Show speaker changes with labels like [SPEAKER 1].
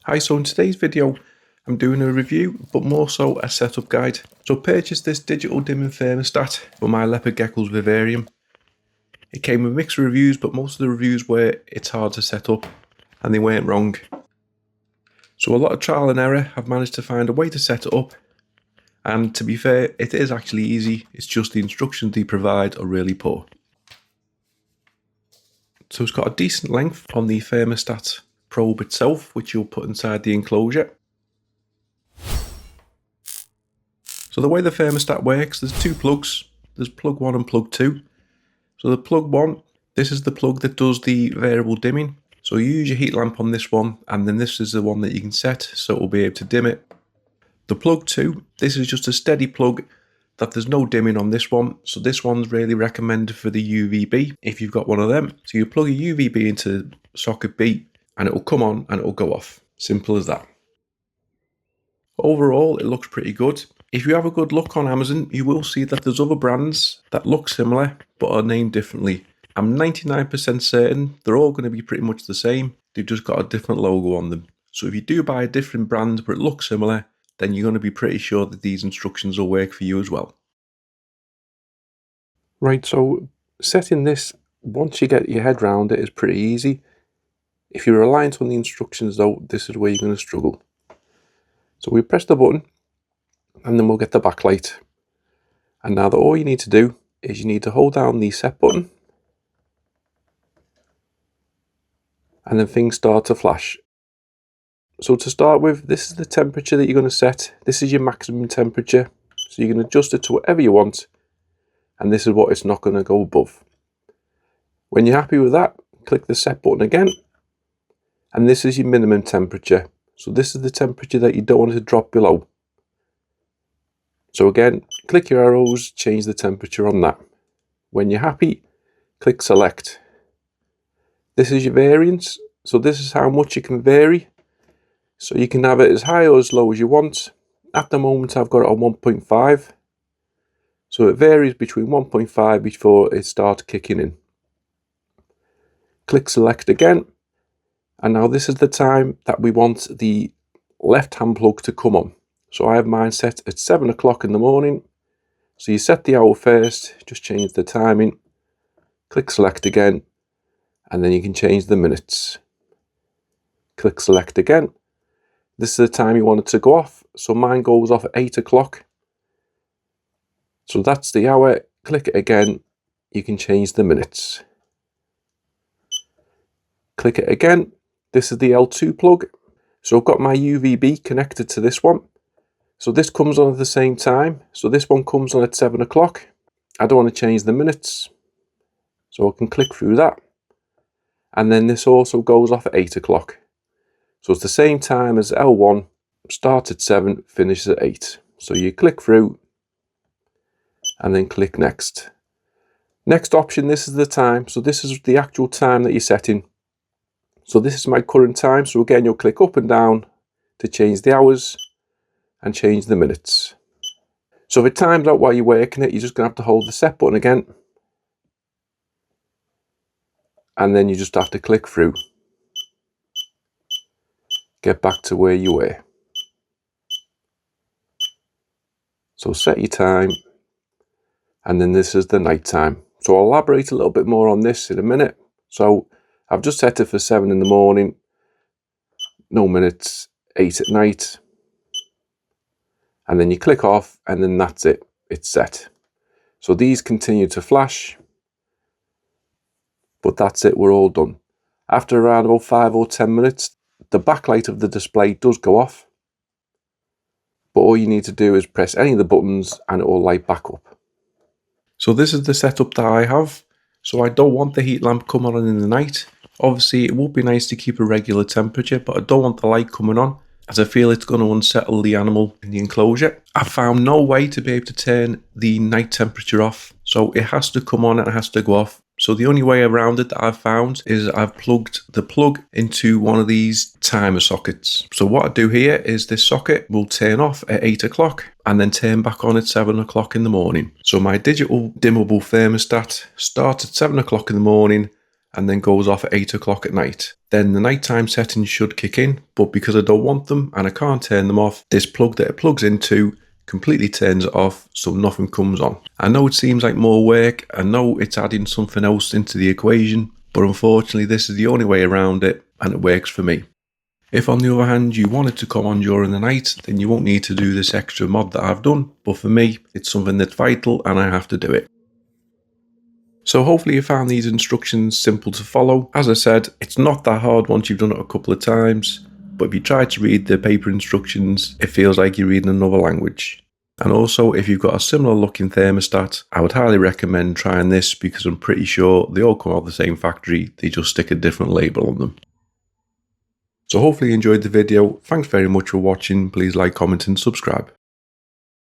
[SPEAKER 1] Hi, so in today's video I'm doing a review but more so a setup guide. So I purchased this digital dimming thermostat for my leopard gecko's Vivarium. It came with mixed reviews, but most of the reviews were it's hard to set up, and they weren't wrong. So a lot of trial and error, I've managed to find a way to set it up, and to be fair, it is actually easy. It's just the instructions they provide are really poor. So it's got a decent length on the thermostat probe itself, which you'll put inside the enclosure. So the way the thermostat works, there's two plugs. There's plug 1 and plug 2. So the plug 1, this is the plug that does the variable dimming. So you use your heat lamp on this one, and then this is the one that you can set, so it will be able to dim it. The plug 2, this is just a steady plug that there's no dimming on this one. So this one's really recommended for the UVB if you've got one of them. So you plug a UVB into socket B and it will come on and it will go off. Simple as that. Overall, it looks pretty good. If you have a good look on Amazon, you will see that there's other brands that look similar but are named differently. I'm 99% certain they're all going to be pretty much the same. They've just got a different logo on them. So if you do buy a different brand but it looks similar, then you're going to be pretty sure that these instructions will work for you as well. Right, so setting this, once you get your head around it, is pretty easy. If you're reliant on the instructions though, this is where you're going to struggle. So we press the button and then we'll get the backlight. And now all you need to do is you need to hold down the set button and then things start to flash. So to start with, this is the temperature that you're going to set. This is your maximum temperature. So you can adjust it to whatever you want. And this is what it's not going to go above. When you're happy with that, click the set button again. And this is your minimum temperature. So this is the temperature that you don't want it to drop below. So again, click your arrows, change the temperature on that. When you're happy, click select. This is your variance. So this is how much you can vary. So you can have it as high or as low as you want. At the moment, I've got it on 1.5. So it varies between 1.5 before it starts kicking in. Click select again. And now this is the time that we want the left-hand plug to come on. So I have mine set at 7 o'clock in the morning. So you set the hour first, just change the timing, click select again, and then you can change the minutes. Click select again. This is the time you want it to go off. So mine goes off at 8 o'clock. So that's the hour. Click it again. You can change the minutes. Click it again. This is the L2 plug. So I've got my UVB connected to this one. So this comes on at the same time. So this one comes on at 7 o'clock. I don't want to change the minutes. So I can click through that. And then this also goes off at 8 o'clock. So it's the same time as L1. Starts at 7, finishes at 8. So you click through and then click next. Next option, this is the time. So this is the actual time that you're setting. So this is my current time. So again, you'll click up and down to change the hours and change the minutes. So if it times out while you're working it, you're just going to have to hold the set button again. And then you just have to click through. Get back to where you were. So set your time. And then this is the night time. So I'll elaborate a little bit more on this in a minute. So I've just set it for 7 in the morning. No minutes, 8 at night. And then you click off and then that's it. It's set. So these continue to flash. But that's it, we're all done. After around about 5 or 10 minutes, the backlight of the display does go off. But all you need to do is press any of the buttons and it will light back up. So this is the setup that I have. So I don't want the heat lamp coming on in the night. Obviously it would be nice to keep a regular temperature, but I don't want the light coming on, as I feel it's going to unsettle the animal in the enclosure. I found no way to be able to turn the night temperature off. So it has to come on and it has to go off. So the only way around it that I've found is I've plugged the plug into one of these timer sockets. So what I do here is this socket will turn off at 8 o'clock and then turn back on at 7 o'clock in the morning. So my digital dimmable thermostat starts at 7 o'clock in the morning and then goes off at 8 o'clock at night. Then the nighttime settings should kick in, but because I don't want them and I can't turn them off, this plug that it plugs into completely turns it off so nothing comes on. I know it seems like more work, I know it's adding something else into the equation, but unfortunately this is the only way around it and it works for me. If on the other hand you want it to come on during the night, then you won't need to do this extra mod that I've done, but for me it's something that's vital and I have to do it. So hopefully you found these instructions simple to follow. As I said, it's not that hard once you've done it a couple of times, but if you try to read the paper instructions, it feels like you're reading another language. And also, if you've got a similar looking thermostat, I would highly recommend trying this because I'm pretty sure they all come out of the same factory, they just stick a different label on them. So hopefully you enjoyed the video. Thanks very much for watching. Please like, comment and subscribe.